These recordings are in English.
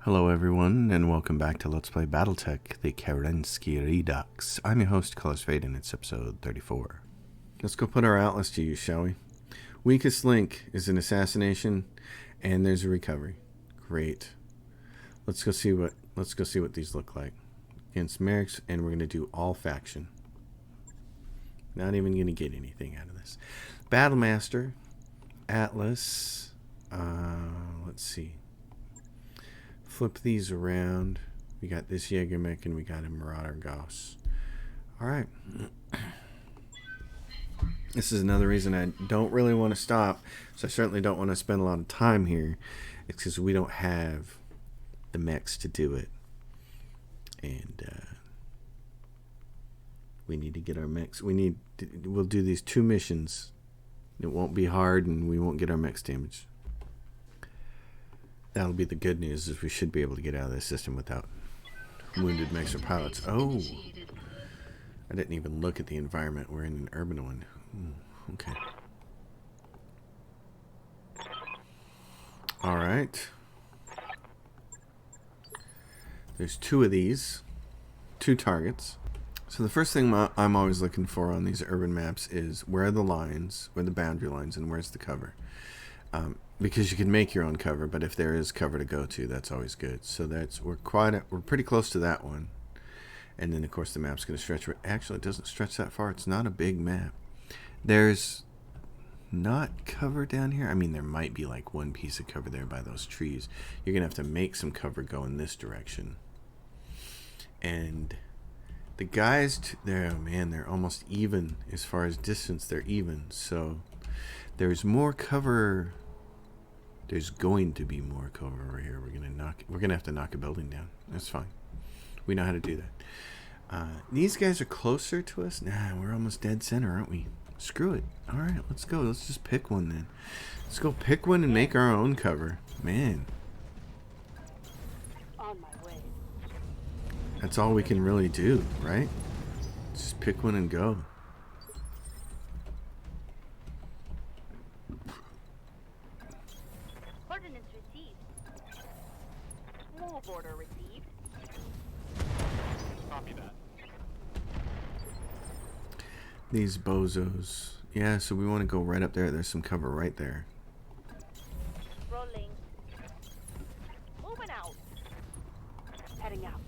Hello everyone, and welcome back to Let's Play Battletech, the Kerensky Redux. I'm your host, Colors Fade, and it's episode 34. Let's go put our Atlas to use, shall we? Weakest link is an assassination, and there's a recovery. Great. Let's go see what these look like. Against Merrick's, and we're gonna do all faction. Not even gonna get anything out of this. Battlemaster, Atlas, let's see. Flip these around. We got this Jägermech and we got a Marauder Gauss. Alright. This is another reason I don't really want to stop. So I certainly don't want to spend a lot of time here. It's because we don't have the mechs to do it. And we need to get our mechs. We'll do these 2 missions. It won't be hard and we won't get our mechs damaged. That'll be the good news, is we should be able to get out of this system without wounded mechs or pilots. Oh! I didn't even look at the environment. We're in an urban one. Ooh, okay. Alright. There's 2 of these. 2 targets. So the first thing I'm always looking for on these urban maps is where are the lines, where are the boundary lines, and where's the cover. Because you can make your own cover, but if there is cover to go to, that's always good. So we're pretty close to that one. And then of course the map's going to stretch. Actually, it doesn't stretch that far. It's not a big map. There's not cover down here. I mean, there might be like one piece of cover there by those trees. You're going to have to make some cover go in this direction. And the guys there, oh man, they're almost even as far as distance. They're even. So there's more cover. There's going to be more cover over here. We're gonna have to knock a building down. That's fine. We know how to do that. These guys are closer to us. Nah, we're almost dead center, aren't we? Screw it. All right, let's go. Let's just pick one then. Let's go pick one and make our own cover. Man, on my way. that's all we can really do, right? Just pick one and go. Order received. Copy that. These bozos. Yeah, so we want to go right up there. There's some cover right there. Rolling. Moving out. Heading out.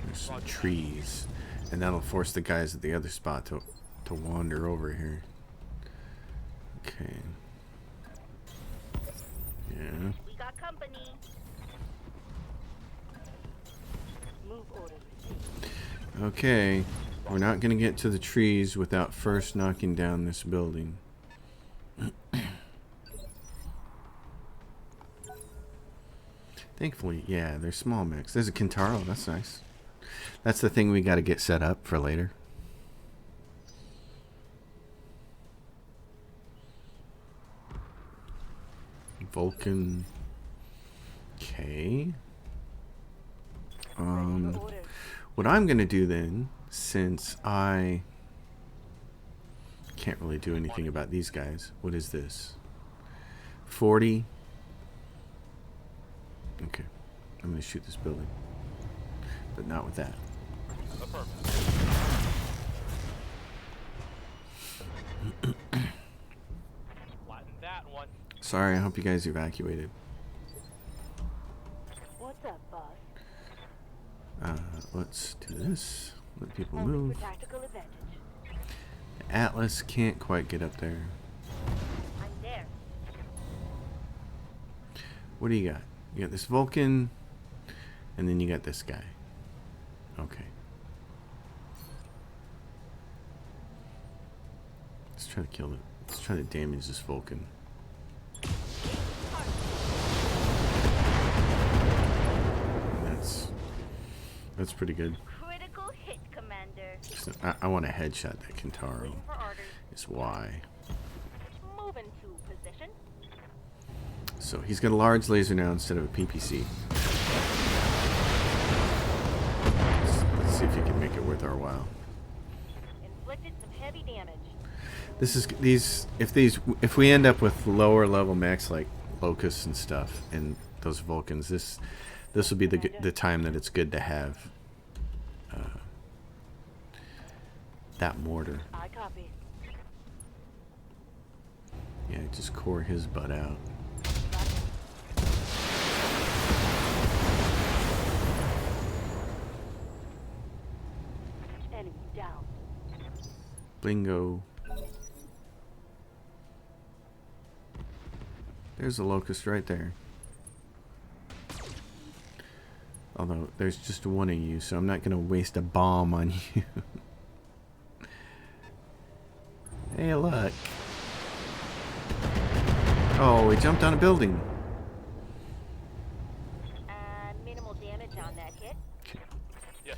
There's some trees. And that'll force the guys at the other spot to wander over here. Okay. Yeah. We got company. Okay, we're not going to get to the trees without first knocking down this building. Thankfully, yeah, they're small mechs. There's a Kintaro, that's nice. That's the thing we got to get set up for later. Vulcan. Okay. What I'm going to do then, since I can't really do anything about these guys. What is this? 40. Okay. I'm going to shoot this building. But not with that. Sorry, I hope you guys evacuated. What's up, boss? Let's do this. Let people move. For tactical advantage. The Atlas can't quite get up there. I'm there. What do you got? You got this Vulcan, and then you got this guy. Okay. Let's try to kill it. Let's try to damage this Vulcan. That's pretty good. Critical hit, Commander. So I want to headshot that Kintaro. Is why. Move into position. So he's got a large laser now instead of a PPC. Let's see if he can make it worth our while. Inflicted some heavy damage. This is if we end up with lower level mechs like Locusts and stuff, and those Vulcans. This will be the time that it's good to have that mortar. I copy. Yeah, just core his butt out. Enemy down. Bingo. There's a locust right there. Although there's just one of you, so I'm not going to waste a bomb on you. Hey, look. Oh, he jumped on a building. Minimal damage on that hit. Yes, ma'am.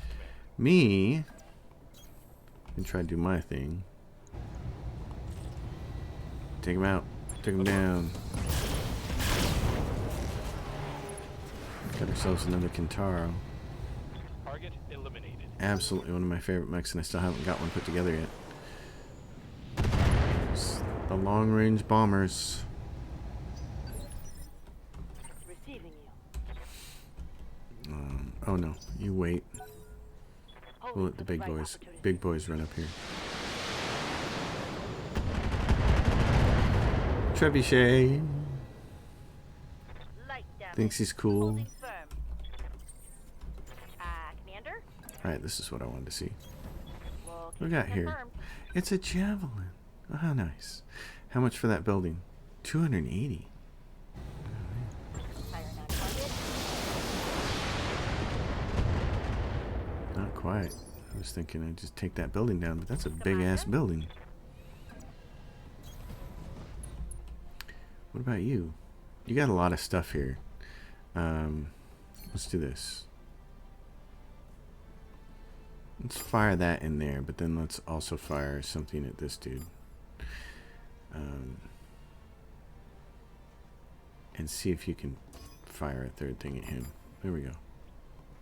Me, can try to do my thing. Take him out. Take him down. Got ourselves another Kintaro. Target eliminated. Absolutely one of my favorite mechs, and I still haven't got one put together yet. It's the long-range bombers. Receiving you. Oh no, you wait. Hold We'll for let the big right boys, opportunity. run up here. Trebuchet Light damage. thinks he's cool. Holding firm. Commander? Alright, this is what I wanted to see. We'll What we keep got you here? confirmed. It's a Javelin. Oh, how nice. How much for that building? 280. Fire not funded. Not quite. I was thinking I'd just take that building down, but that's a big-ass building. What about you? You got a lot of stuff here. Let's do this. Let's fire that in there, but then let's also fire something at this dude. And see if you can fire a third thing at him. There we go.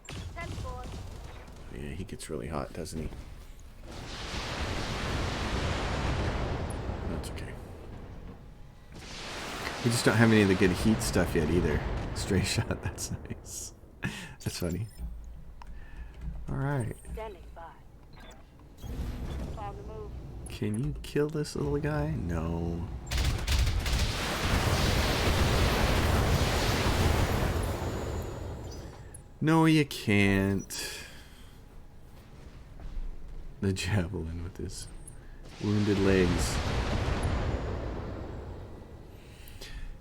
10-4. Yeah, he gets really hot, doesn't he? That's okay. We just don't have any of the good heat stuff yet either. Stray shot, that's nice. That's funny. Alright. Standing by. On the move. Can you kill this little guy? No. No, you can't. The Javelin with his wounded legs.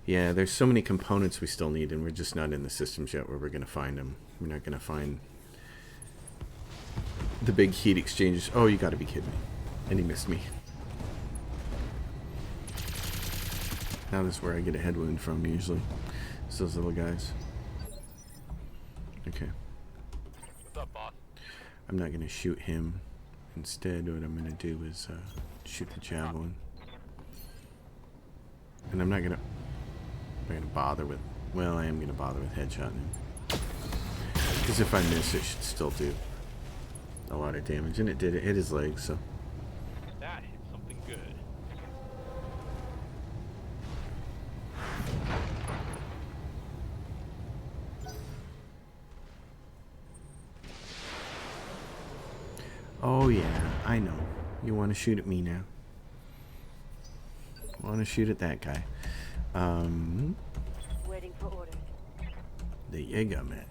Yeah, there's so many components we still need, and we're just not in the systems yet where we're going to find them. We're not going to find the big heat exchangers. Oh, you got to be kidding me. And he missed me. Now this is where I get a head wound from, usually. It's those little guys. Okay. What's up, boss? I'm not going to shoot him. Instead, what I'm going to do is shoot the Javelin. And I'm not going to bother with... Well, I am going to bother with headshotting him. Because if I miss, it should still do a lot of damage. And it did. It hit his legs, so... That hit something good. Oh, yeah. I know. You want to shoot at me now. Want to shoot at that guy. Waiting for orders. The Jägermech.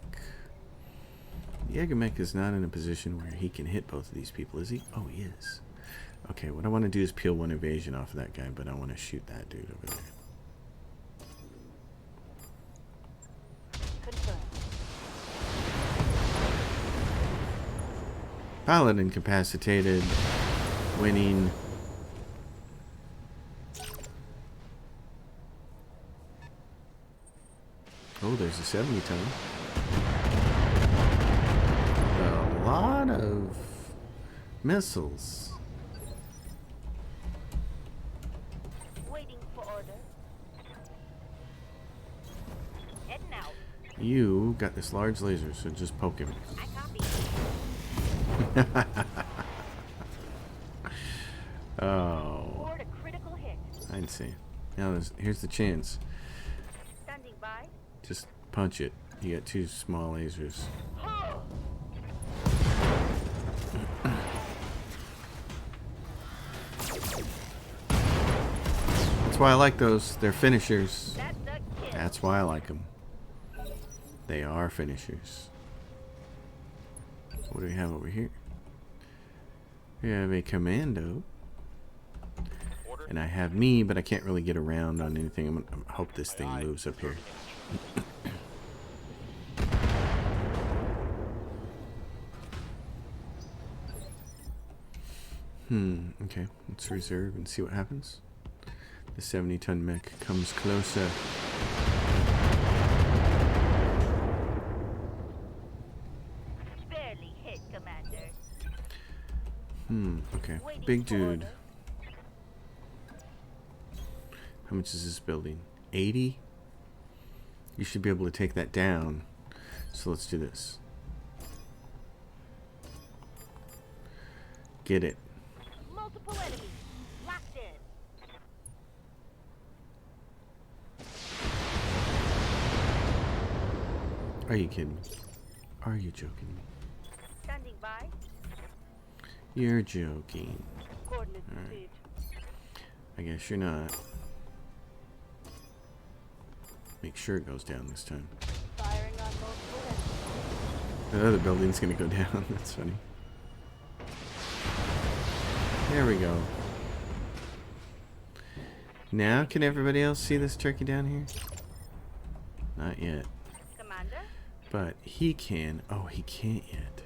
The Jägermech is not in a position where he can hit both of these people, is he? Oh, he is. Okay, what I want to do is peel one evasion off of that guy, but I want to shoot that dude over there. Confirmed. Pilot incapacitated. Winning. Oh, there's a 70-ton. A lot of missiles. Waiting for orders. Heading out. You got this large laser, so just poke him. I copy. Oh, Board a critical hit. I'd see. Now here's the chance. Standing by. Just punch it. You got two small lasers. That's why I like those. They're finishers. That's a kill. That's why I like them. They are finishers. What do we have over here? We have a Commando. Order. And I have me, but I can't really get around on anything. I hope this thing moves up here. Okay. Let's reserve and see what happens. The 70-ton mech comes closer. Barely hit, Commander. Okay. Waiting Big for dude. orders. How much is this building? 80? You should be able to take that down. So let's do this. Get it. Multiple enemies. Locked in. Are you kidding me? Are you joking me? Standing by. You're joking. Coordinates All right. received. I guess you're not. Make sure it goes down this time. Firing on multiple enemies. The other building's gonna go down. That's funny. There we go. Now can everybody else see this turkey down here? Not yet. Commander. But he can. Oh, he can't yet.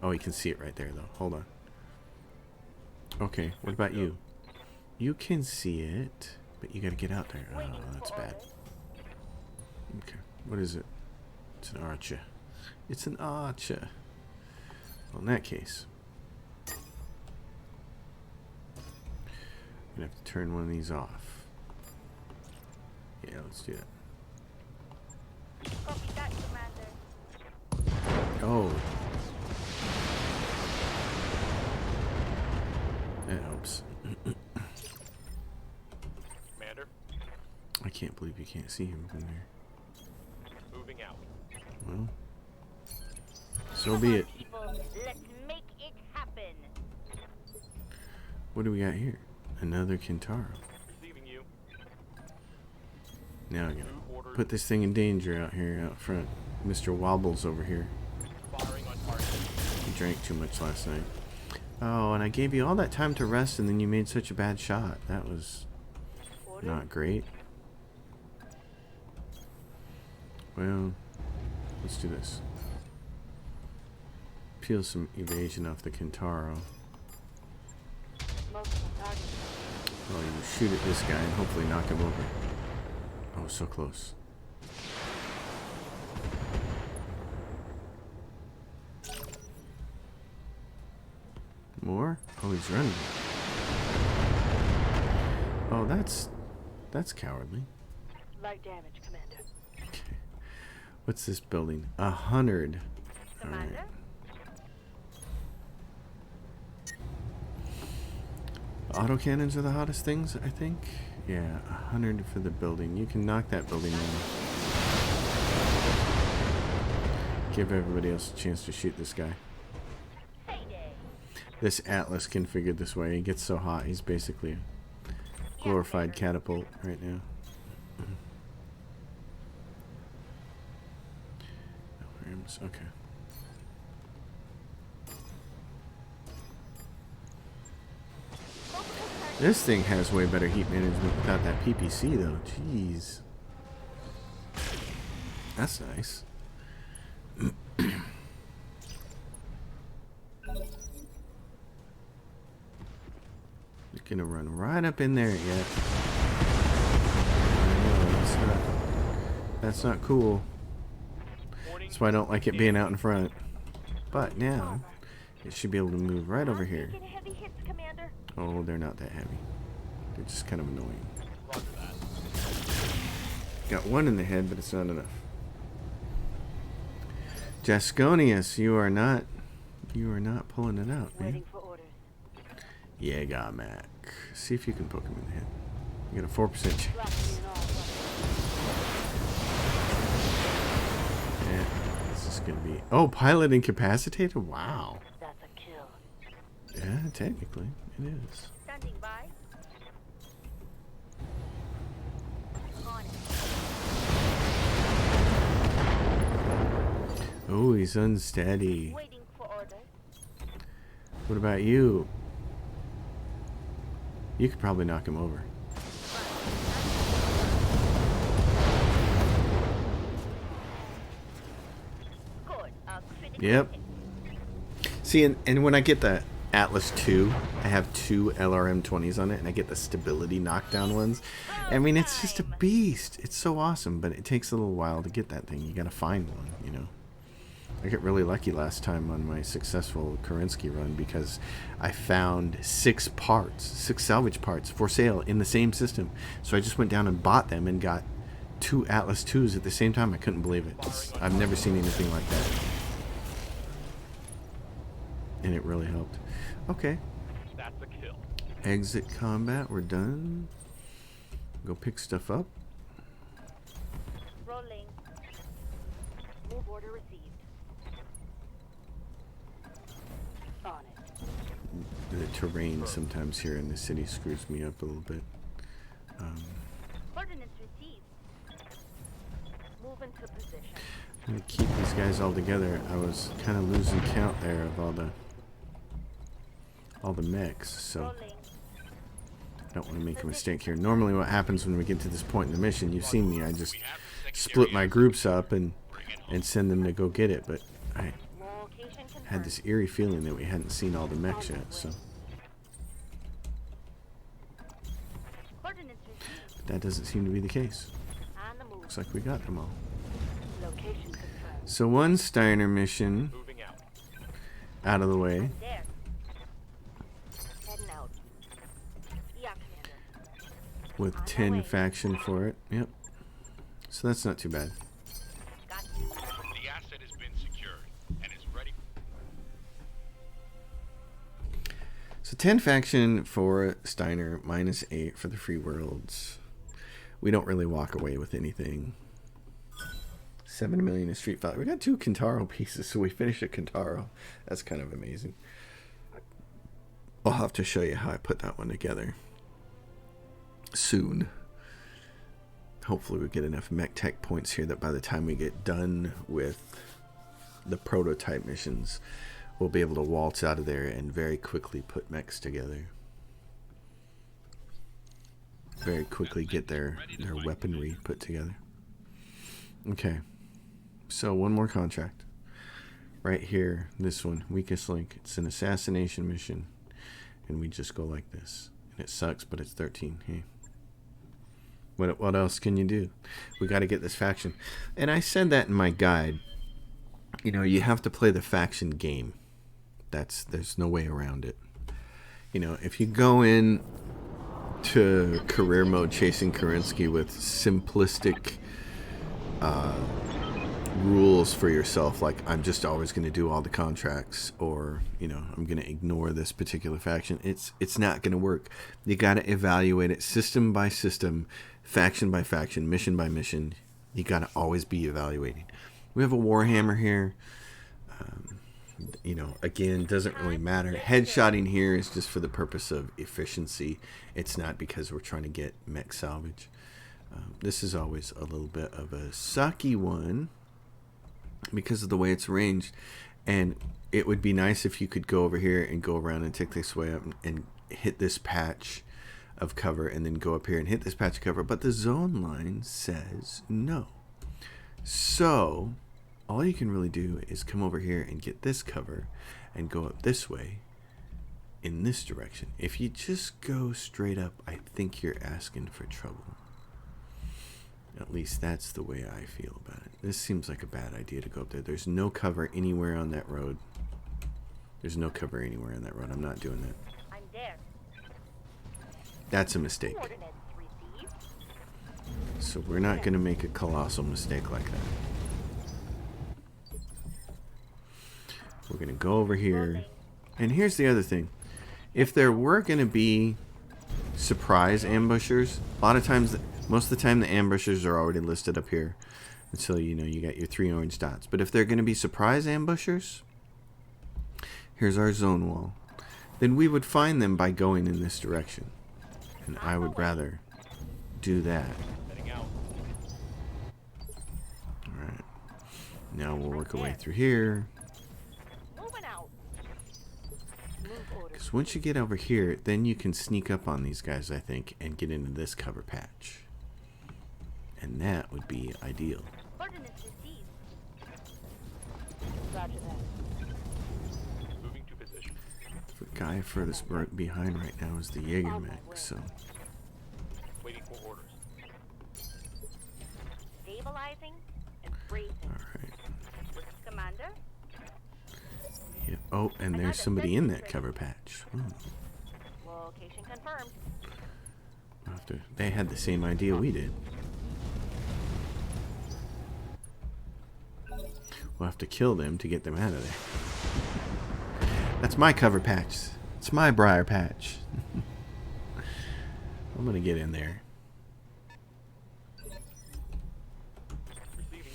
Oh, he can see it right there, though. Hold on. Okay, what about you? You can see it, but you gotta get out there. Waiting Oh, that's for bad. orders. Okay, what is it? It's an archer. It's an archer. Well, in that case, I'm gonna have to turn one of these off. Yeah, let's do that. Copy that, Commander. Oh. That helps. Commander, I can't believe you can't see him from there. moving out. Well, so be it. People, let's make it happen. What do we got here? Another Kintaro. Receiving you. Now I gotta Move orders. put this thing in danger out here, out front. Mr. Wobbles over here. Firing on target. He drank too much last night. Oh, and I gave you all that time to rest, and then you made such a bad shot. That was Orders. not great. Well, let's do this. Peel some evasion off the Kintaro. Multiple targets. Well, you shoot at this guy and hopefully knock him over. Oh, so close. More? Oh, he's running. Oh, that's cowardly. Light damage, Commander. Okay. What's this building? 100. Commander. Autocannons are the hottest things, I think. Yeah, 100 for the building. You can knock that building down. Give everybody else a chance to shoot this guy. Payday. This Atlas configured this way, he gets so hot, he's basically a glorified catapult right now. Okay. This thing has way better heat management without that PPC though. Jeez. That's nice. You're gonna run right up in there yet. I know, that's not cool. That's why I don't like it being out in front. But now, it should be able to move right over here. Taking heavy hits, Commander. Oh, they're not that heavy. They're just kind of annoying. Roger that. Got one in the head, but it's not enough. Jasconius, you are not pulling it out, man. Waiting for orders. Yeah, Mac. See if you can poke him in the head. You got a 4% chance. Blocking in all. gonna be. Oh, pilot incapacitated. Wow. That's a kill. Yeah, technically it is. Standing by. On it. Oh, he's unsteady. Waiting for orders. What about you? You could probably knock him over. Good. Critical Yep. hit. See, and when I get the Atlas 2, I have two LRM-20s on it, and I get the stability knockdown ones. I mean, it's just a beast. It's so awesome, but it takes a little while to get that thing. You gotta find one, you know. I got really lucky last time on my successful Kerensky run because I found 6 salvage parts for sale in the same system. So I just went down and bought them and got 2 Atlas 2s at the same time. I couldn't believe it. I've never seen anything like that. And it really helped. Okay. That's a kill. Exit combat. We're done. Go pick stuff up. Rolling. Move order received. On it. The terrain sometimes here in the city screws me up a little bit. Ordnance received. Move into position. I'm gonna keep these guys all together. I was kind of losing count there of all the mechs, so Rolling. I don't want to make a mistake here. Normally what happens when we get to this point in the mission, you've seen me, I just split my groups up and send them to go get it, but I Location confirmed. had this eerie feeling that we hadn't seen all the mechs yet, so Ordnance received. that doesn't seem to be the case. On the move. Looks like we got them all. Location confirmed. So one Steiner mission Moving out. out of the way. There. Heading out. Yeah, Commander. With 10 faction for it. Yep. So that's not too bad. Got you. The asset has been secured and is ready. So 10 faction for Steiner, -8 for the free worlds. We don't really walk away with anything. 7 million in Street Fighter. We got 2 Kintaro pieces, so we finished a Kintaro. That's kind of amazing. I'll have to show you how I put that one together soon. Hopefully we get enough mech tech points here that by the time we get done with the prototype missions, we'll be able to waltz out of there and very quickly put mechs together. Very quickly get their weaponry put together. Okay. So one more contract. Right here, this one, weakest link. It's an assassination mission. And we just go like this. And it sucks, but it's 13. Hey. What else can you do? We got to get this faction. And I said that in my guide. You know, you have to play the faction game. There's no way around it. You know, if you go in to career mode chasing Kerensky with simplistic rules for yourself, like I'm just always going to do all the contracts, or you know, I'm going to ignore this particular faction, it's not going to work. You got to evaluate it system by system, faction by faction, mission by mission. You got to always be evaluating. We have a Warhammer here. You know, again, doesn't really matter. Headshotting here is just for the purpose of efficiency. It's not because we're trying to get mech salvage. This is always a little bit of a sucky one because of the way it's arranged. And it would be nice if you could go over here and go around and take this way up and hit this patch of cover and then go up here and hit this patch of cover. But the zone line says no. So all you can really do is come over here and get this cover and go up this way in this direction. If you just go straight up, I think you're asking for trouble. At least that's the way I feel about it. This seems like a bad idea to go up there. There's no cover anywhere on that road. There's no cover anywhere on that road. I'm not doing that. I'm there. That's a mistake. Coordinates received. So we're not going to make a colossal mistake like that. We're going to go over here. And here's the other thing. If there were going to be surprise ambushers, a lot of times, most of the time the ambushers are already listed up here. And so, you know, you got your 3 orange dots. But if they're going to be surprise ambushers, here's our zone wall. Then we would find them by going in this direction. And I would rather do that. Heading out. Alright. Now we'll work our way through here. Moving out. Move orders. Because once you get over here, then you can sneak up on these guys, I think, and get into this cover patch. And that would be ideal. Ordnance received. Roger that. Moving to position. The guy furthest behind right now is the Jaeger mech, so... Waiting for orders. Stabilizing and bracing. Alright. Commander. Yeah. Oh, and there's somebody in that cover patch. Oh. Location confirmed. They had the same idea we did. We'll have to kill them to get them out of there. That's my cover patch. It's my briar patch. I'm gonna get in there. Receiving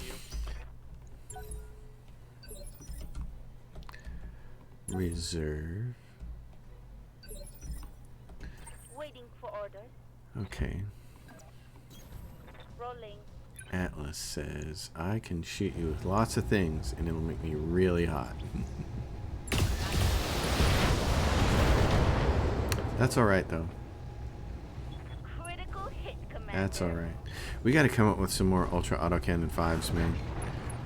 you. Reserve. Waiting for orders. Okay. Rolling. Atlas says I can shoot you with lots of things and it'll make me really hot. That's alright though. Critical hit, Commander. That's alright. We gotta come up with some more Ultra Autocannon 5s, man.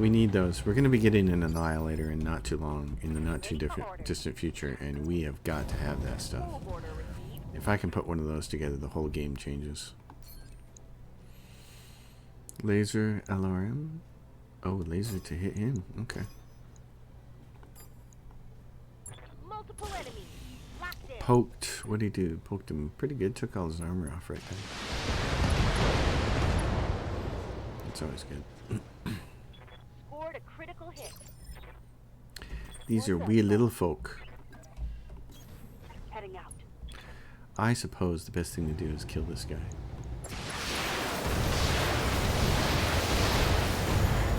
We need those. We're gonna be getting an Annihilator in not too long, in the not too distant future, and we have got to have that stuff. Move order received. If I can put one of those together, the whole game changes. Laser LRM. Oh, laser to hit him. Okay. Multiple enemies. Locked in. Poked. What'd he do? Poked him pretty good. Took all his armor off right there. That's always good. Scored a critical hit. These are wee little folk. Heading out. I suppose the best thing to do is kill this guy.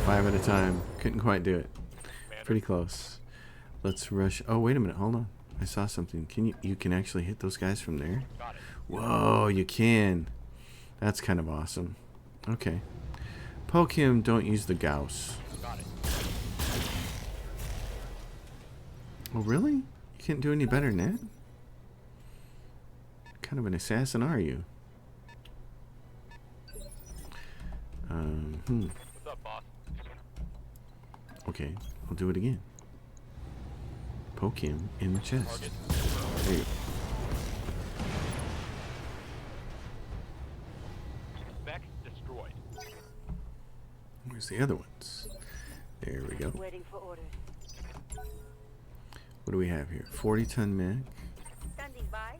5 at a time. Couldn't quite do it. Pretty close. Let's rush. Oh, wait a minute. Hold on. I saw something. You can actually hit those guys from there? Got it. Whoa, you can. That's kind of awesome. Okay. Poke him. Don't use the Gauss. Got it. Oh, really? You can't do any better than that? What kind of an assassin are you? What's up, boss? Okay, I'll do it again. Poke him in the chest. Target. There you go. Spec destroyed. Where's the other ones? There we go. Waiting for orders. What do we have here? 40-ton mech. Standing by.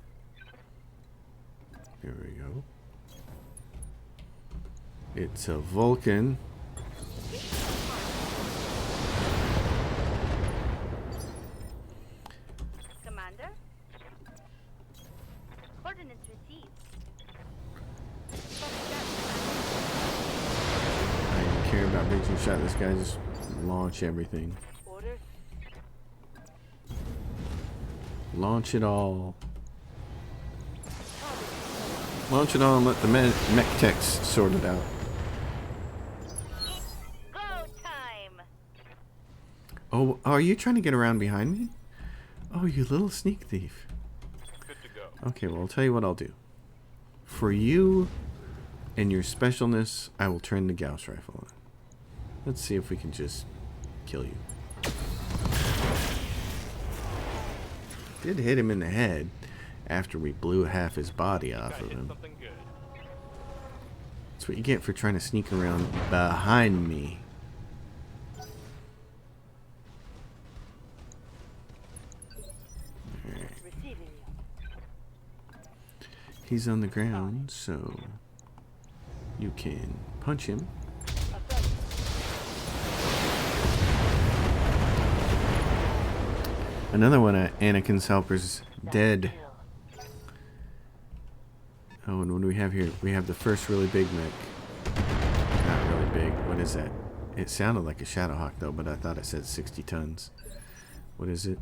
There we go. It's a Vulcan. Commander. Ordnance received. I don't care about breaching shot. This guy just launch everything. Orders. Launch it all. Launch it all and let the mech techs sort it out. Go time. Oh, are you trying to get around behind me? Oh, you little sneak thief. Good to go. Okay, well, I'll tell you what I'll do. For you and your specialness, I will turn the Gauss rifle on. Let's see if we can just kill you. Did hit him in the head after we blew half his body off Gotta of hit him. something good. That's what you get for trying to sneak around behind me. Alright. Receiving you. He's on the ground, so you can punch him. Affirmative. Another one of Anakin's helpers dead. Kill. Oh, and what do we have here? We have the first really big mech. Not really big. What is that? It sounded like a Shadowhawk though, but I thought it said 60 tons. What is it?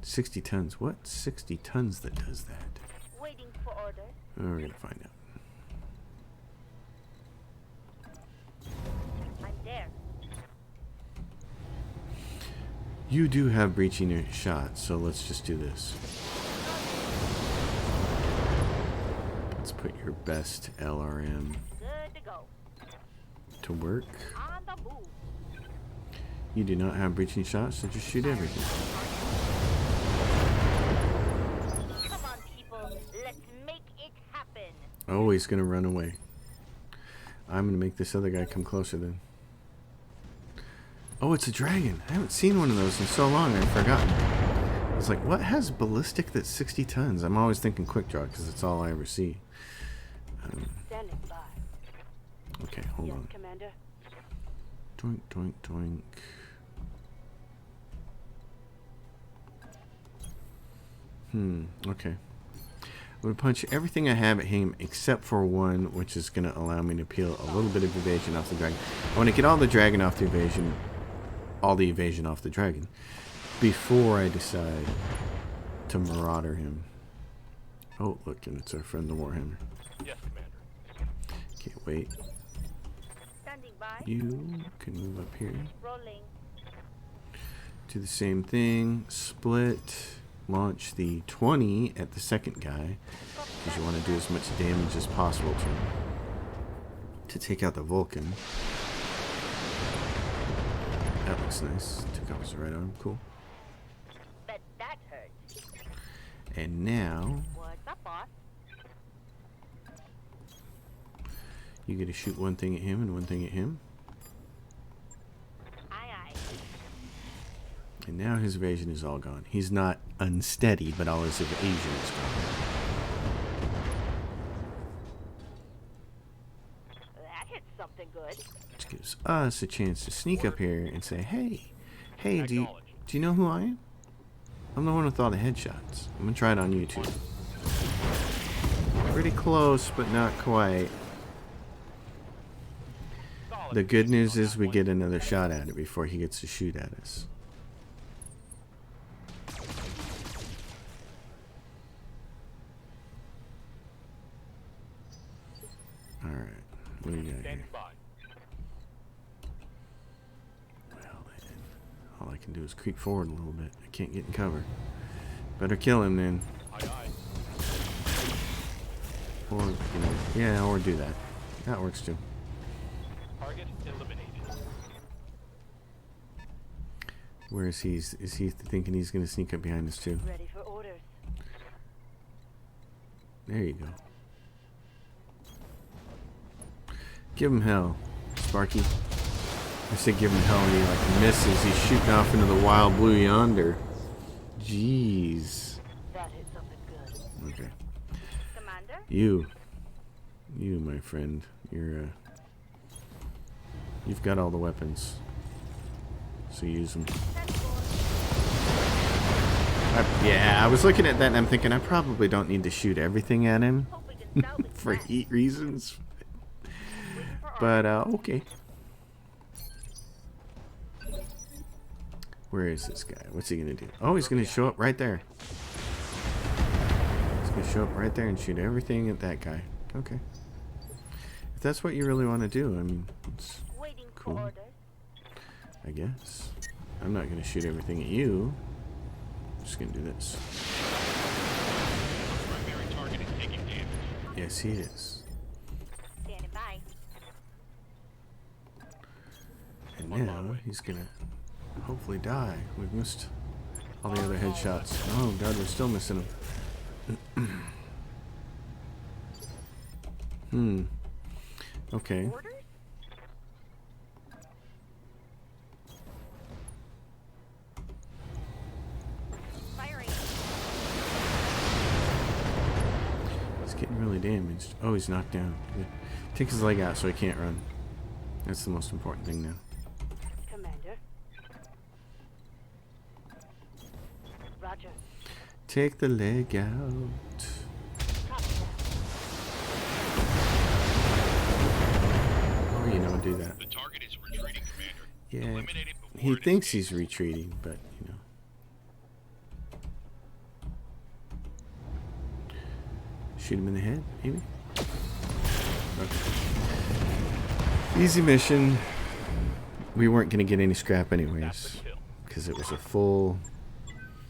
60 tons. What? 60 tons that does that? Waiting for orders. Oh, we're gonna find out. I'm there. You do have breaching your shot, so let's just do this. Let's put your best LRM Good to go. to work. On the move. You do not have breaching shots, so just shoot everything. Come on, people. Let's make it happen. Oh, he's gonna run away. I'm gonna make this other guy come closer then. Oh, it's a dragon. I haven't seen one of those in so long, I've forgotten. I was like, what has ballistic that's 60 tons? I'm always thinking quick draw because it's all I ever see. Standing by. Okay, hold Yes, on. Commander. Doink, doink, doink. Okay. I'm going to punch everything I have at him except for one, which is going to allow me to peel a little bit of evasion off the dragon. I want to get all the dragon off the evasion, all the evasion off the dragon, before I decide to marauder him. Oh, look, and it's our friend the Warhammer. Yes, Commander. Can't wait. Standing by. You can move up here. Rolling. Do the same thing. Split. Launch the 20 at the second guy, because you want to do as much damage as possible to him. To take out the Vulcan. That looks nice. Took out his right arm. Cool. Bet that hurt. And now What's up, boss? you get to shoot one thing at him and one thing at him. Aye, aye. And now his evasion is all gone. He's not unsteady, but all his evasion is gone. That hit something good. Which gives us a chance to sneak up here and say, hey, do you Acknowledged. know who I am? I'm the one with all the headshots. I'm gonna try it on YouTube. Pretty close, but not quite. Solid The good position news on is that we one. get another shot at it before he gets to shoot at us. Alright, what do you got here? Standing by. Well then, all I can do is creep forward a little bit. I can't get in cover. Better kill him then. Aye, aye. Or, yeah, or do that. That works too. Target eliminated. Where is he? Is he thinking he's going to sneak up behind us too? Ready for orders. There you go. Give him hell, Sparky. I said give him hell and he like misses. He's shooting off into the wild blue yonder. Jeez. That hit something good. Okay. Commander? You, my friend. You've got all the weapons. So use them. Yeah, I was looking at that and I'm thinking I probably don't need to shoot everything at him Hope we can salvage for that. heat reasons. Waiting for But, okay. Where is this guy? What's he gonna do? Oh, he's gonna show up right there. He's gonna show up right there and shoot everything at that guy. Okay. If that's what you really want to do, I mean, it's Waiting cool. for orders. I guess. I'm not gonna shoot everything at you. I'm just gonna do this. Primary target is taking damage. Yes, he is. Standing by. And now he's gonna hopefully die. We've missed all the other headshots. Oh god, we're still missing him. Okay. Orders? Firing. He's getting really damaged. Oh, he's knocked down. Good. Take his leg out so he can't run. That's the most important thing now. Commander. Roger. Take the leg out. Copy that. Or, do that. The target is Yeah, Eliminate it before he it thinks escapes. he's retreating, but you know. Shoot him in the head, maybe? Okay. Easy mission. We weren't going to get any scrap That's anyways, the kill. because it was a full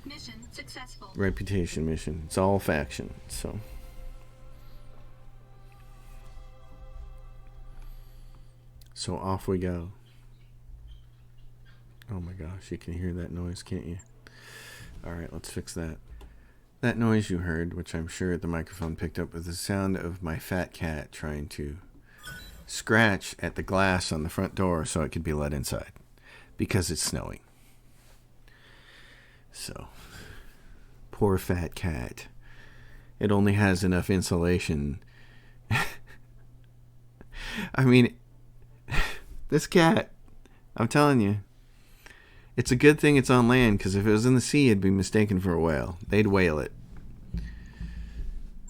Mission successful. reputation mission. It's all faction, so. So off we go. Oh my gosh, you can hear that noise, can't you? Alright, let's fix that. That noise you heard, which I'm sure the microphone picked up, was the sound of my fat cat trying to scratch at the glass on the front door so it could be let inside. Because it's snowing. So, poor fat cat. It only has enough insulation. I mean, this cat, I'm telling you, it's a good thing it's on land, because if it was in the sea, it'd be mistaken for a whale. They'd whale it.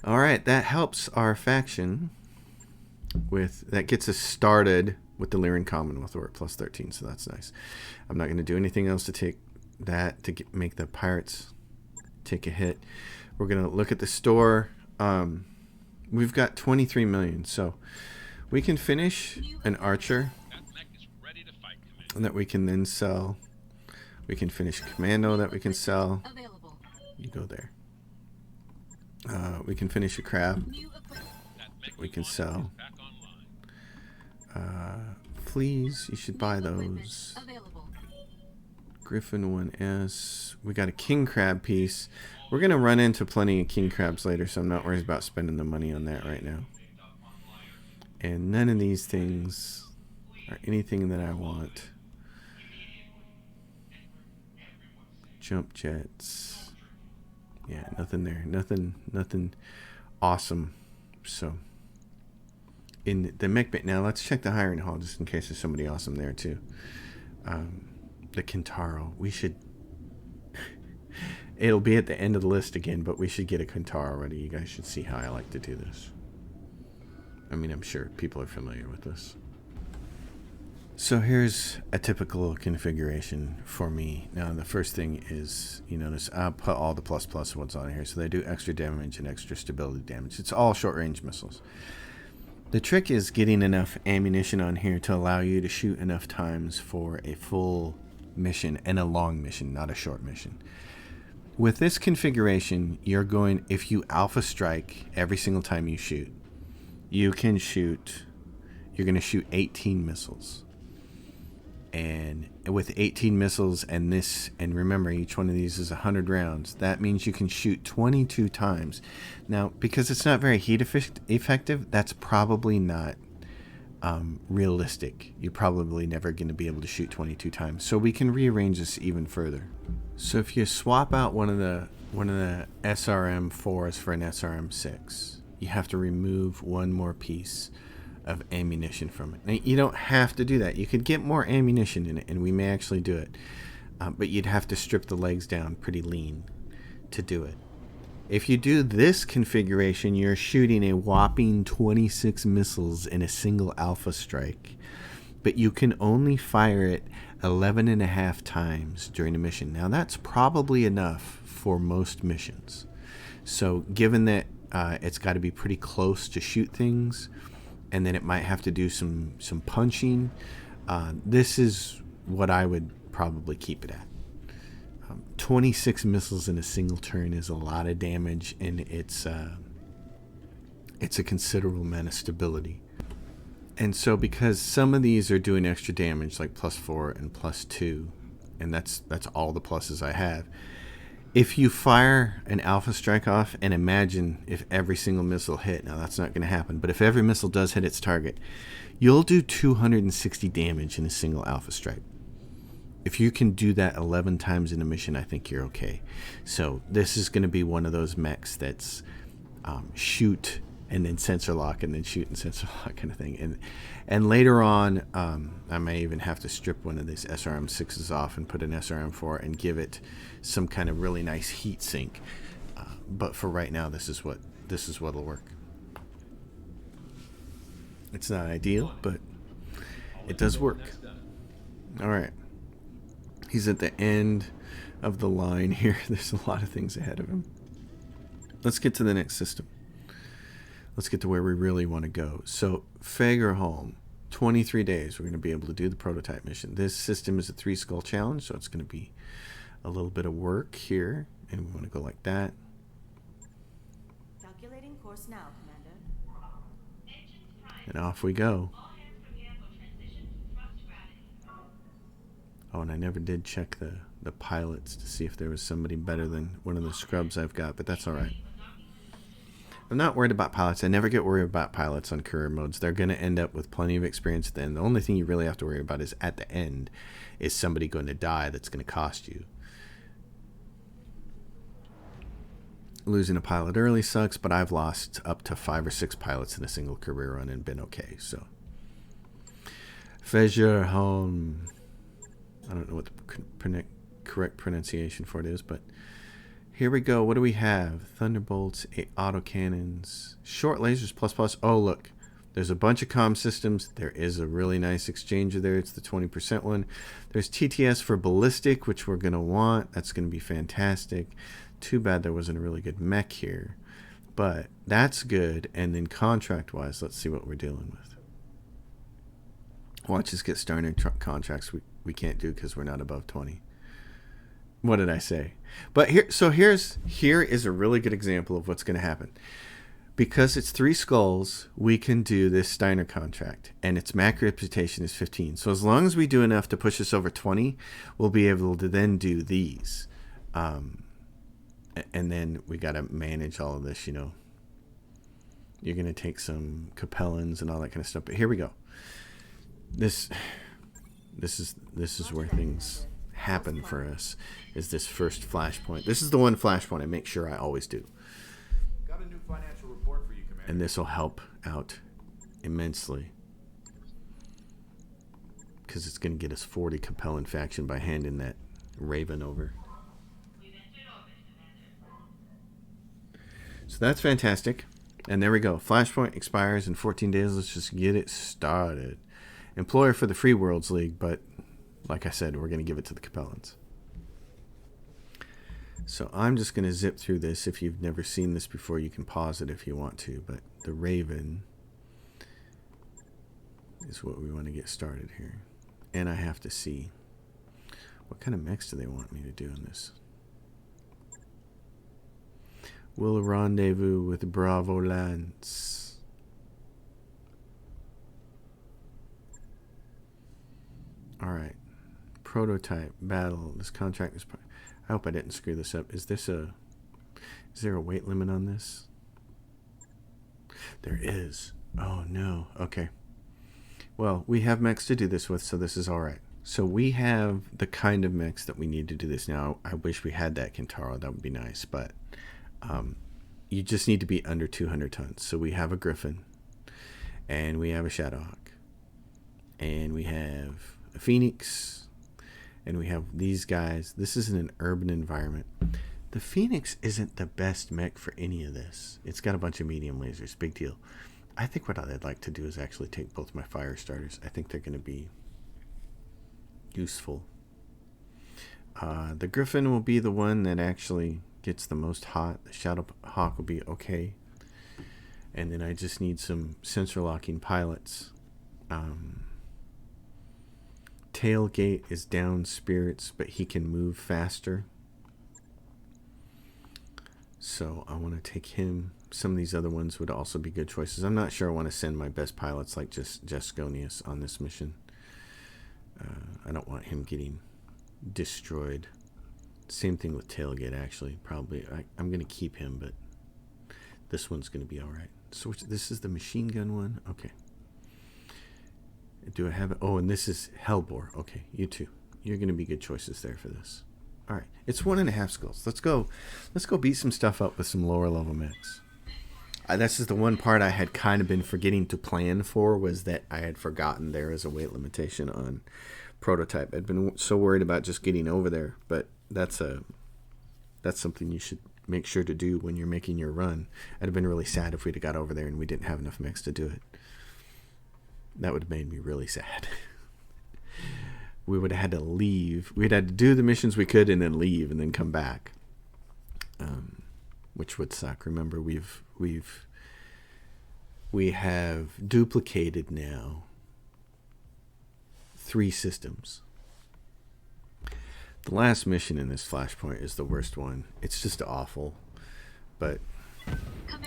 Alright, that helps our faction with, that gets us started with the Lyran Commonwealth. We're at plus 13, so that's nice. I'm not going to do anything else to take that, to make the pirates take a hit. We're going to look at the store. We've got 23 million, so we can finish an archer That mech is ready to fight, Commander. that we can then sell. We can finish Commando that we can sell. Available. You go there. We can finish a crab. New equipment. That mech We can launched sell. is back online. Fleas, you should buy New equipment those. available. Griffin 1S. We got a king crab piece. We're going to run into plenty of king crabs later, so I'm not worried about spending the money on that right now. And none of these things are anything that I want. Jump jets. Yeah, nothing there. Nothing awesome. So, in the mech bit, now let's check the hiring hall just in case there's somebody awesome there too. The Kintaro. We should. It'll be at the end of the list again, but we should get a Kintaro already. You guys should see how I like to do this. I mean, I'm sure people are familiar with this. So here's a typical configuration for me. Now, the first thing is, you notice I'll put all the plus ones on here. So they do extra damage and extra stability damage. It's all short-range missiles. The trick is getting enough ammunition on here to allow you to shoot enough times for a full mission and a long mission, not a short mission. With this configuration, you're going, if you alpha strike every single time you shoot, you can shoot, you're going to shoot 18 missiles. And with 18 missiles and this, and remember, each one of these is 100 rounds, that means you can shoot 22 times. Now, because it's not very heat effective, that's probably not realistic. You're probably never going to be able to shoot 22 times. So we can rearrange this even further. So if you swap out one of the SRM4s for an SRM6, you have to remove one more piece of ammunition from it. Now, you don't have to do that. You could get more ammunition in it, and we may actually do it. But you'd have to strip the legs down pretty lean to do it. If you do this configuration, you're shooting a whopping 26 missiles in a single alpha strike. But you can only fire it 11.5 times during a mission. Now, that's probably enough for most missions. So given that it's got to be pretty close to shoot things, and then it might have to do some punching, this is what I would probably keep it at. 26 missiles in a single turn is a lot of damage, and it's a considerable amount of stability. And so because some of these are doing extra damage, like +4 and +2, and that's all the pluses I have, if you fire an alpha strike off, and imagine if every single missile hit, now that's not going to happen, but if every missile does hit its target, you'll do 260 damage in a single alpha strike. If you can do that 11 times in a mission, I think you're okay. So this is going to be one of those mechs that's shoot and then sensor lock and then shoot and sensor lock kind of thing. And later on, I may even have to strip one of these SRM6s off and put an SRM4 and give it some kind of really nice heat sink. But for right now, this is what'll work. It's not ideal, but it does work. All right. He's at the end of the line here. There's a lot of things ahead of him. Let's get to the next system. Let's get to where we really want to go. So, Fagerholm, 23 days. We're going to be able to do the prototype mission. This system is a 3-skull challenge, so it's going to be a little bit of work here. And we want to go like that. Calculating course now, Commander. And off we go. Oh, and I never did check the pilots to see if there was somebody better than one of the scrubs I've got, but that's all right. I'm not worried about pilots. I never get worried about pilots on career modes. They're going to end up with plenty of experience then. The only thing you really have to worry about is at the end, is somebody going to die that's going to cost you. Losing a pilot early sucks, but I've lost up to 5 or 6 pilots in a single career run and been okay. So, Fagerholm. I don't know what the correct pronunciation for it is, but here we go. What do we have? Thunderbolts, 8 autocannons, short lasers plus. Oh, look. There's a bunch of comm systems. There is a really nice exchanger there. It's the 20% one. There's TTS for ballistic, which we're going to want. That's going to be fantastic. Too bad there wasn't a really good mech here. But that's good. And then contract-wise, let's see what we're dealing with. Watch us get started contracts we can't do because we're not above 20. What did I say? But here is a really good example of what's going to happen. Because it's 3 skulls, we can do this Steiner contract, and its MAC reputation is 15. So as long as we do enough to push us over 20, we'll be able to then do these. And then we got to manage all of this, you know. You're going to take some Capellans and all that kind of stuff. But here we go. This is where things happen for us, is this first Flashpoint. This is the one Flashpoint I make sure I always do. Got a new financial report for you, Commander. And this will help out immensely. Because it's going to get us 40 Capellan faction by handing that Raven over. So that's fantastic. And there we go. Flashpoint expires in 14 days. Let's just get it started. Employer for the Free Worlds League, but like I said, we're going to give it to the Capellans. So I'm just going to zip through this. If you've never seen this before, you can pause it if you want to. But the Raven is what we want to get started here. And I have to see, what kind of mechs do they want me to do in this? Will rendezvous with Bravo Lance. All right. Prototype battle. This contract is. I hope I didn't screw this up. Is there a weight limit on this? There is. Oh no. Okay. Well, we have mechs to do this with, so this is all right. So we have the kind of mechs that we need to do this now. I wish we had that Kintaro. That would be nice, but you just need to be under 200 tons. So we have a Griffin, and we have a Shadowhawk, and we have a Phoenix, and we have these guys. This is in an urban environment. The Phoenix isn't the best mech for any of this. It's got a bunch of medium lasers. Big deal. I think what I'd like to do is actually take both my fire starters. I think they're going to be useful. The Griffin will be the one that actually gets the most hot. The Shadowhawk will be okay. And then I just need some sensor locking pilots. Tailgate is down spirits, but he can move faster. So I want to take him. Some of these other ones would also be good choices. I'm not sure I want to send my best pilots like just Jasconius on this mission. I don't want him getting destroyed. Same thing with Tailgate, actually. Probably. I'm going to keep him, but this one's going to be all right. So this is the machine gun one? Okay. Do I have it? Oh, and this is Hellbore. Okay, you two. You're going to be good choices there for this. All right. It's 1.5 skulls. Let's go beat some stuff up with some lower level mechs. This is the one part I had kind of been forgetting to plan for, was that I had forgotten there is a weight limitation on prototype. I'd been so worried about just getting over there, but that's something you should make sure to do when you're making your run. I'd have been really sad if we'd have got over there and we didn't have enough mechs to do it. That would have made me really sad. we would have had to leave. We'd had to do the missions we could and then leave and then come back, which would suck. Remember, we have duplicated now 3 systems. The last mission in this Flashpoint is the worst one. It's just awful, but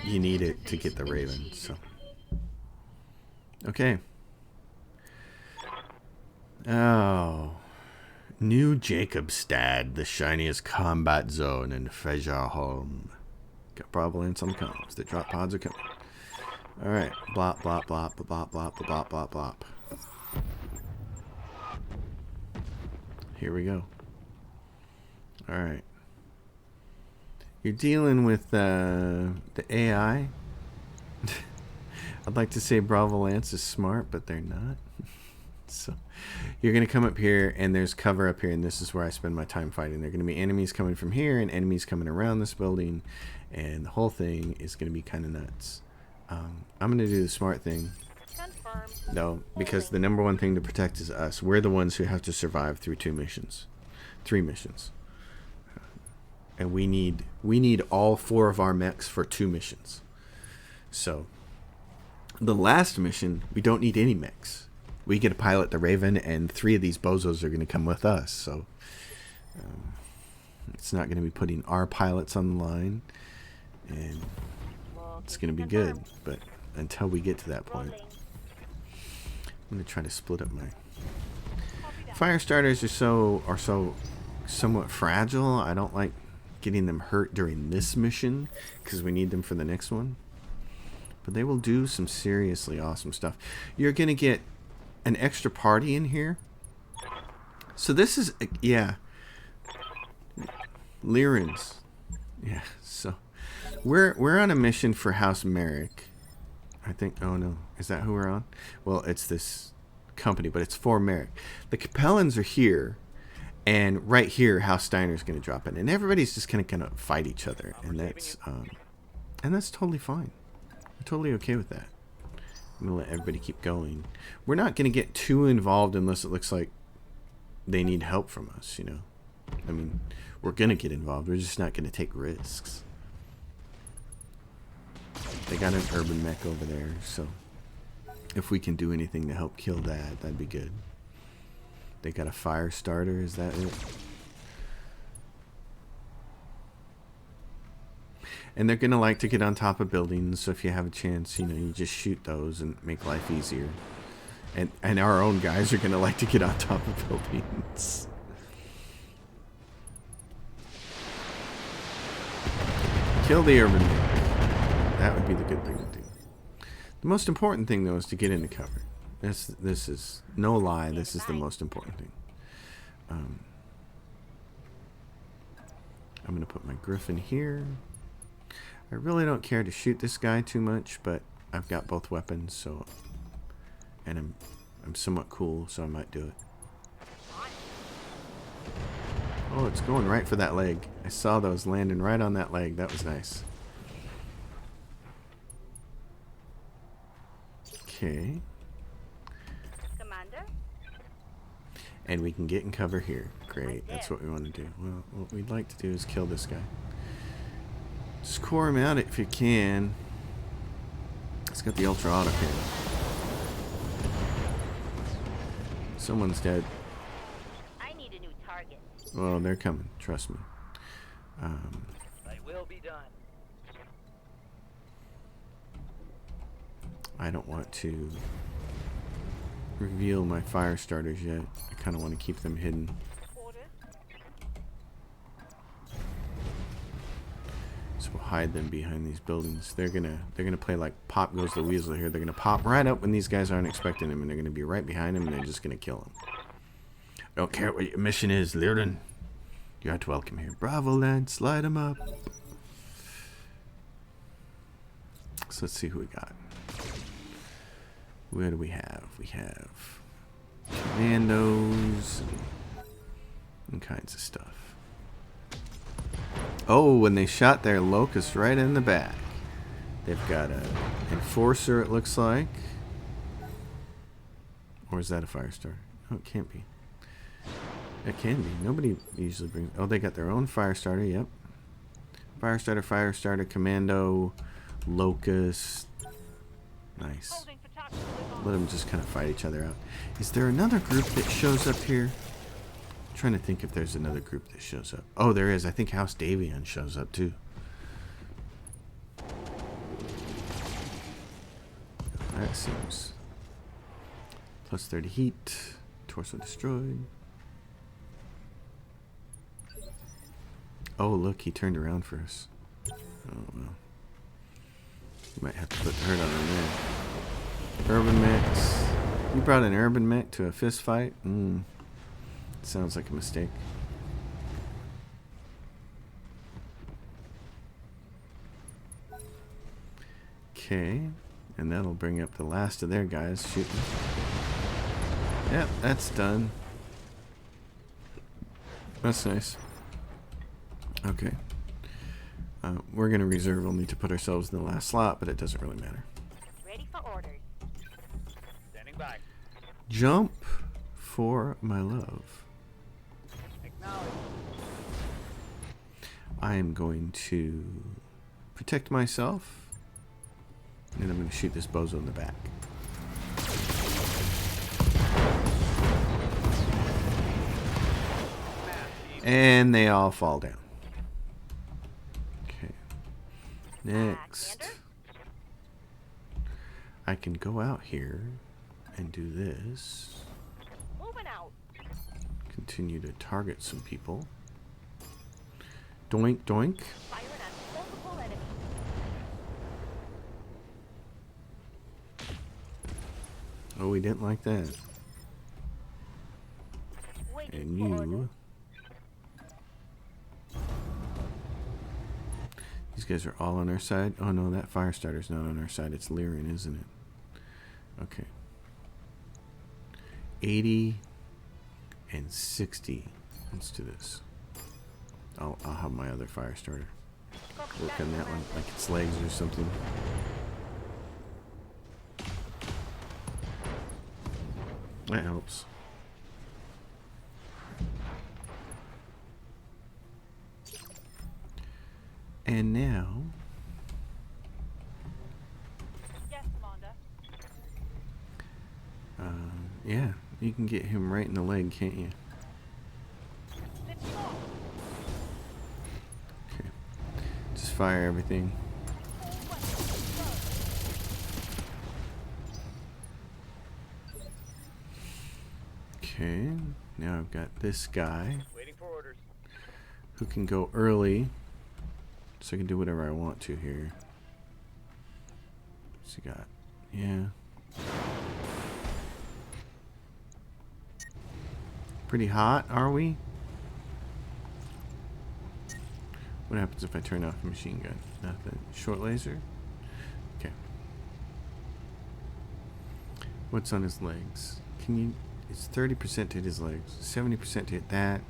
you need it to get the Raven. So, okay. Oh, New Jacobstad, the shiniest combat zone in Frejarholm. Got Bravo Lance on the comms. The drop pods are coming. All right, blop blop blop blop blop blop blop blop. Here we go. All right. You're dealing with the AI. I'd like to say Bravo Lance is smart, but they're not. So you're going to come up here, and there's cover up here, and this is where I spend my time fighting. There are going to be enemies coming from here and enemies coming around this building, and the whole thing is going to be kind of nuts. I'm going to do the smart thing. Confirmed. No, because the number one thing to protect is us. We're the ones who have to survive through 3 missions. And we need all 4 of our mechs for 2 missions. So the last mission, we don't need any mechs. We get to pilot the Raven, and 3 of these bozos are going to come with us. So it's not going to be putting our pilots on the line, and it's going to be good. But until we get to that point, I'm going to try to split up my fire starters. Are so somewhat fragile. I don't like getting them hurt during this mission because we need them for the next one. But they will do some seriously awesome stuff. You're going to get an extra party in here. So this is, yeah, Lyrans. Yeah, so we're on a mission for House Merrick. I think, oh no, is that who we're on? Well, it's this company, but it's for Merrick. The Capellans are here, and right here, House Steiner's going to drop in, and everybody's just going to fight each other, and that's totally fine. I'm totally okay with that. I'm going to let everybody keep going. We're not going to get too involved unless it looks like they need help from us, you know. I mean, we're going to get involved. We're just not going to take risks. They got an urban mech over there, so if we can do anything to help kill that, that'd be good. They got a fire starter, is that it? And they're going to like to get on top of buildings, so if you have a chance, you know, you just shoot those and make life easier. And our own guys are going to like to get on top of buildings. Kill the urban mech. That would be the good thing to do. The most important thing, though, is to get into cover. This is, no lie, this is the most important thing. I'm going to put my Griffin here. I really don't care to shoot this guy too much, but I've got both weapons, so, and I'm somewhat cool, so I might do it. Oh, it's going right for that leg. I saw those landing right on that leg. That was nice. Okay. Commander? And we can get in cover here. Great. That's what we want to do. Well, what we'd like to do is kill this guy. Score him out if you can. It's got the ultra auto cannon. Someone's dead. I need a new target. Well, they're coming. Trust me. They will be done. I don't want to reveal my fire starters yet. I kind of want to keep them hidden. Order. So we'll hide them behind these buildings. They're gonna play like Pop Goes the Weasel here. They're gonna pop right up when these guys aren't expecting them, and they're gonna be right behind them, and they're just gonna kill them. I don't care what your mission is, Lyrdan. You are welcome here. Bravo, lads. Light them up. So let's see who we got. What do we have? We have Commandos and kinds of stuff. Oh, when they shot their Locust right in the back. They've got a Enforcer, it looks like. Or is that a Firestar? Oh, it can't be. It can be. Nobody usually brings... Oh, they got their own fire starter. Yep. Fire starter, Commando, Locust. Nice. Let them just kind of fight each other out. Is there another group that shows up here? I'm trying to think if there's another group that shows up. Oh, there is. I think House Davion shows up too. That seems... Plus 30 heat. Torso destroyed. Oh, look, he turned around for us. Oh, well. We might have to put the hurt on him there. Urban mechs. You brought an urban mech to a fist fight? Sounds like a mistake. Okay. And that'll bring up the last of their guys shooting. Yep, that's done. That's nice. Okay. We're going to reserve only to put ourselves in the last slot, but it doesn't really matter. Ready for orders. Standing by. Jump for my love. Acknowledge. I am going to protect myself, and I'm going to shoot this bozo in the back. And they all fall down. Okay. Next. I can go out here and do this. Moving out. Continue to target some people. Doink, doink. Firing on multiple enemies. Oh, we didn't like that. Waiting And for orders. you... These guys are all on our side. Oh no, that fire starter's not on our side. It's Lyrian, isn't it? Okay. 80 and 60. Let's do this. I'll have my other fire starter. Work on that one like its legs or something. That helps. And now, Yes, Commander. yeah, you can get him right in the leg, can't you? Lifting off. Okay. Just fire everything. All weapons Okay. Now I've got this guy Waiting for orders. who can go early. So I can do whatever I want to here. What's he got? Yeah. Pretty hot, are we? What happens if I turn off the machine gun? Nothing. Short laser? Okay. What's on his legs? Can you... It's 30% to hit his legs. 70% to hit that.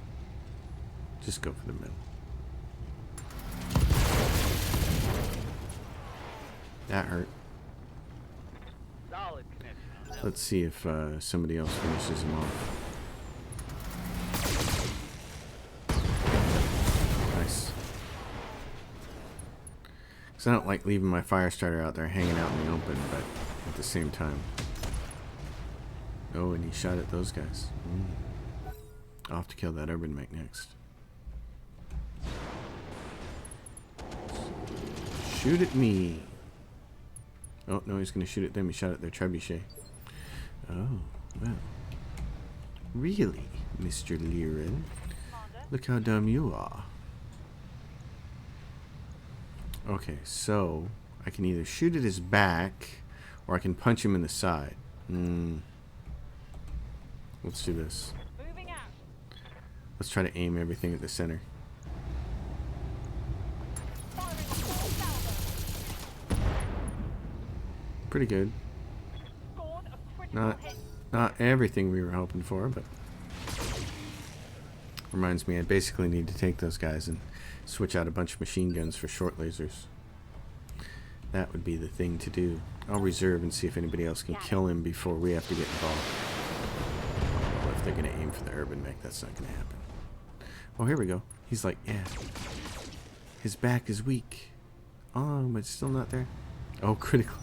Just go for the middle. That hurt. Solid connection. Let's see if somebody else finishes him off. Nice. Because I don't like leaving my fire starter out there hanging out in the open, but at the same time. Oh, and he shot at those guys. I'll have to kill that urban mech next. Shoot at me. Oh, no, he's going to shoot at them. He shot at their trebuchet. Oh, well. Really, Mr. Lyrian? Look how dumb you are. Okay, so I can either shoot at his back or I can punch him in the side. Let's do this. moving out. Let's try to aim everything at the center. Firing full salvo. Pretty good. Scored a critical hit. Not everything we were hoping for, but reminds me I basically need to take those guys and switch out a bunch of machine guns for short lasers. That would be the thing to do. I'll reserve and see if anybody else can kill him before we have to get involved. Or if they're going to aim for the urban mech. That's not going to happen. Oh, here we go. He's like, yeah. His back is weak. Oh, but it's still not there. Oh, critical.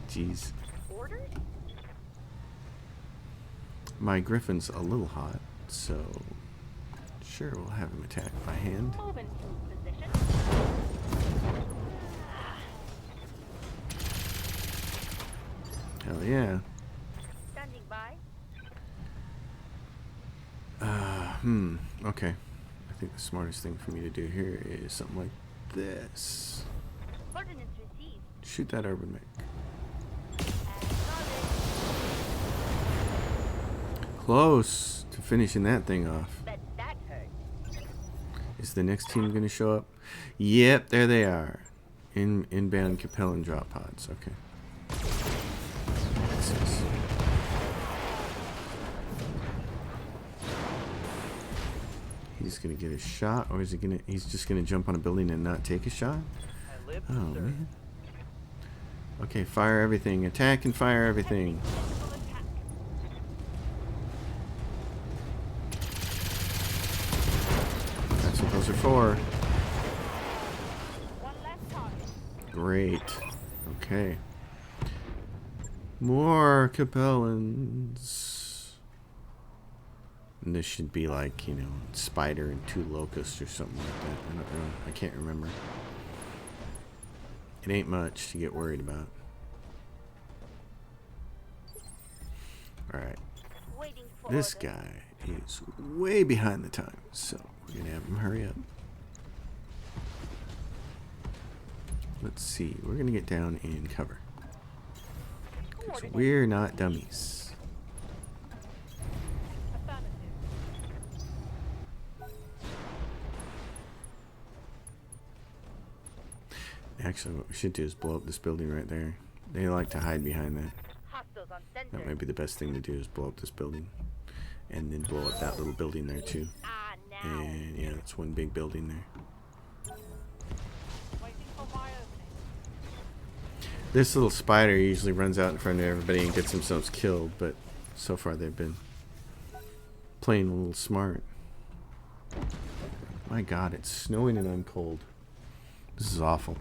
Jeez. Orders? My Griffin's a little hot, so sure, we'll have him attack by hand. Moving to position. Hell yeah. Standing by. Okay. I think the smartest thing for me to do here is something like this. Ordnance received. Shoot that urban mech. Acknowledged. Close to finishing that thing off. Bet that hurt. Is the next team going to show up? Yep, there they are. Inbound Capellan drop pods. Okay. He's gonna get a shot, or is he gonna? He's just gonna jump on a building and not take a shot. I live Oh to serve. man. Okay, fire everything. Attack and fire everything. Physical attack. That's what those are for. One less target. Great. Okay. More Capellans. And this should be like, you know, Spider and 2 Locusts or something like that. I don't know. I can't remember. It ain't much to get worried about. Alright. Waiting for This orders. guy is way behind the times, so we're going to have him hurry up. Let's see. We're going to get down in cover. 'Cause we're not dummies. Affirmative. Actually, what we should do is blow up this building right there. They like to hide behind that. Hostiles on That center. might be the best thing to do is blow up this building. And then blow up that little building there too. Ah, now. And yeah, it's one big building there. Waiting for my opening. This little spider usually runs out in front of everybody and gets themselves killed, but so far they've been playing a little smart. My god, it's snowing and I'm cold. This is awful.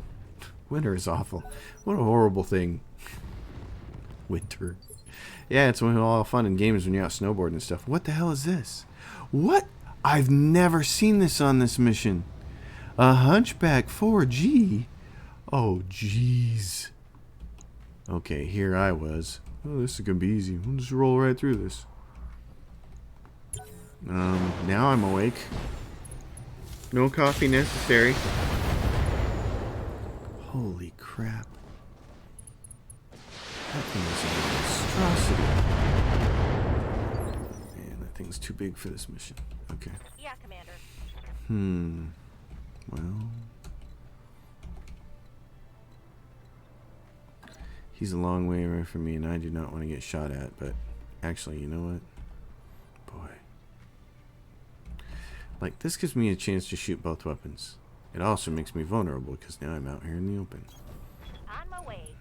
Winter is awful. What a horrible thing. Winter. Yeah, it's all fun and games when you're out snowboarding and stuff. What the hell is this? What? I've never seen this on this mission. A Hunchback 4G? Oh, jeez. Okay, here I was. Oh, this is gonna be easy. We'll just roll right through this. Now I'm awake. No coffee necessary. Holy crap. That thing is a monstrosity. Man, that thing's too big for this mission. Okay. Yeah, Commander. Well. He's a long way away from me, and I do not want to get shot at, but actually, you know what? Boy. Like, this gives me a chance to shoot both weapons. It also makes me vulnerable, because now I'm out here in the open. On my way.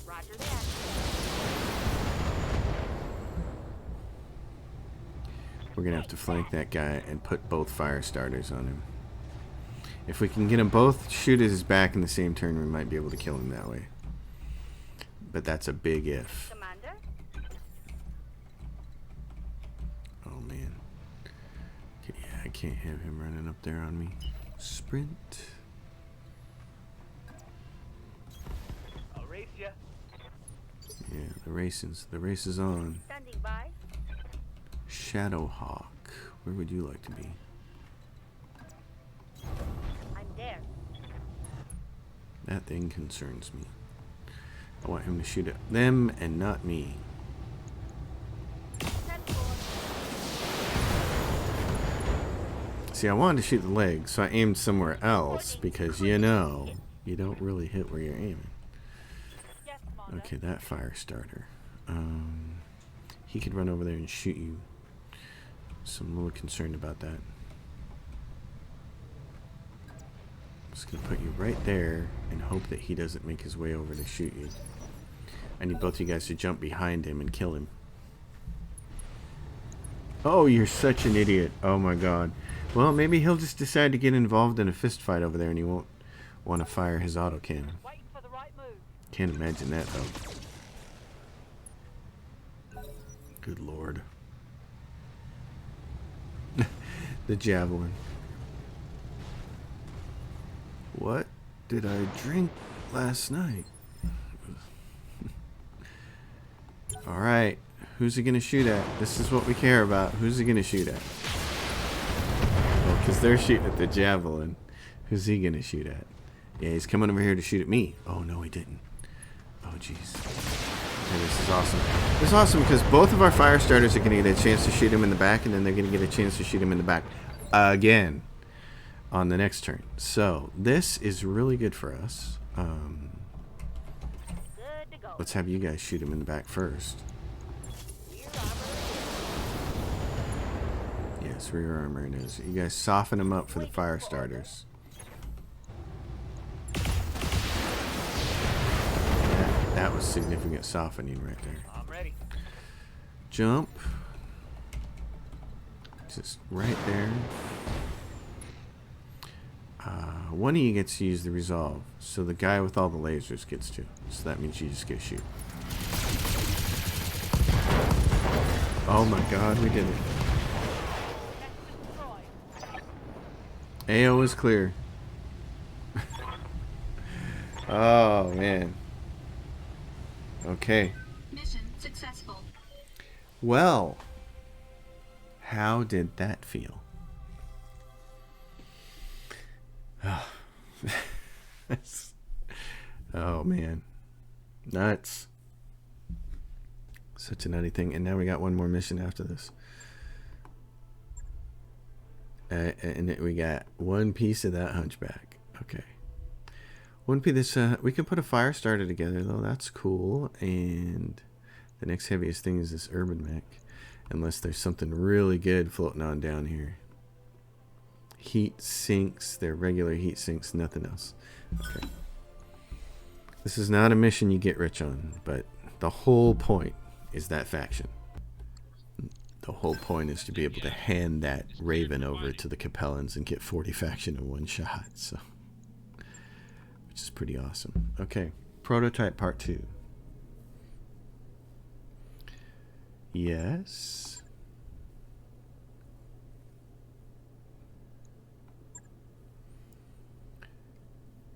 Roger that. We're going to have to flank that guy and put both fire starters on him. If we can get them both shoot at his back in the same turn, we might be able to kill him that way. But that's a big if. Commander? Oh man. Okay, yeah, I can't have him running up there on me. Sprint. I'll race ya. Yeah, the race is on. Standing by. Shadowhawk. Where would you like to be? I'm there. That thing concerns me. I want him to shoot at them and not me. Send forward. See, I wanted to shoot the legs, so I aimed somewhere else because, you know, you don't really hit where you're aiming. Yes, Commander. Okay, that fire starter. He could run over there and shoot you. So I'm a little concerned about that. Just gonna put you right there and hope that he doesn't make his way over to shoot you. I need both you guys to jump behind him and kill him. Oh, you're such an idiot. Oh my god. Well, maybe he'll just decide to get involved in a fist fight over there and he won't want to fire his autocannon. Waiting for the right move. Can't imagine that, though. Good lord. The Javelin. What did I drink last night? Alright. Who's he going to shoot at? This is what we care about. Who's he going to shoot at? Well, because they're shooting at the Javelin. Who's he going to shoot at? Yeah, he's coming over here to shoot at me. Oh, no, he didn't. Oh, jeez. Okay, this is awesome. This is awesome because both of our fire starters are going to get a chance to shoot him in the back, and then they're going to get a chance to shoot him in the back again on the next turn. So, this is really good for us. Good to go. Let's have you guys shoot him in the back first. Yes, rear armor it is. You guys soften him up for the fire starters. That was significant softening right there. I'm ready. Jump. Just right there. One of you gets to use the resolve. So the guy with all the lasers gets to. So that means you just get to shoot. Oh my god, we did it. AO is clear. Oh man. Okay. Mission successful. Well, how did that feel? Oh man. Nuts. Such a nutty thing. And now we got one more mission after this. And we got one piece of that hunchback. Okay. One piece. We can put a fire starter together though. That's cool. And the next heaviest thing is this urban mech, unless there's something really good floating on down here. Heat sinks. They're regular heat sinks. Nothing else. Okay. This is not a mission you get rich on, but the whole point is that faction. The whole point is to be able to hand that Raven over to the Capellans and get 40 faction in one shot. So, which is pretty awesome. Okay, prototype part 2. Yes.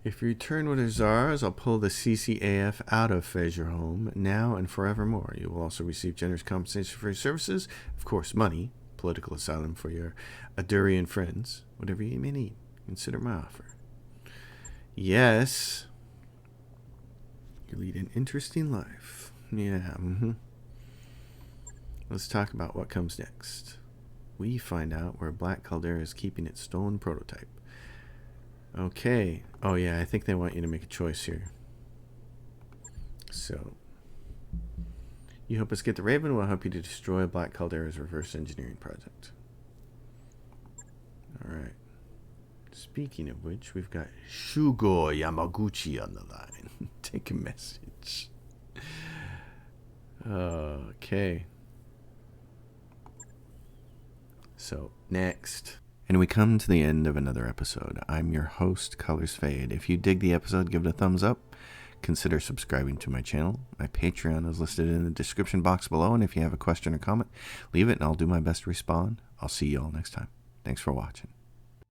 If you return what is ours, I'll pull the CCAF out of Home now and forevermore. You will also receive generous compensation for your services, of course, money, political asylum for your Adurian friends, whatever you may need. Consider my offer. Yes. You lead an interesting life. Yeah. Let's talk about what comes next. We find out where Black Caldera is keeping its stolen prototype. Okay. Oh yeah, I think they want you to make a choice here. So, you help us get the Raven, we'll help you to destroy Black Caldera's reverse engineering project. Alright. Speaking of which, we've got Shugo Yamaguchi on the line. Take a message. Okay. So, next. And we come to the end of another episode. I'm your host, Colors Fade. If you dig the episode, give it a thumbs up. Consider subscribing to my channel. My Patreon is listed in the description box below, and if you have a question or comment, leave it and I'll do my best to respond. I'll see you all next time. Thanks for watching.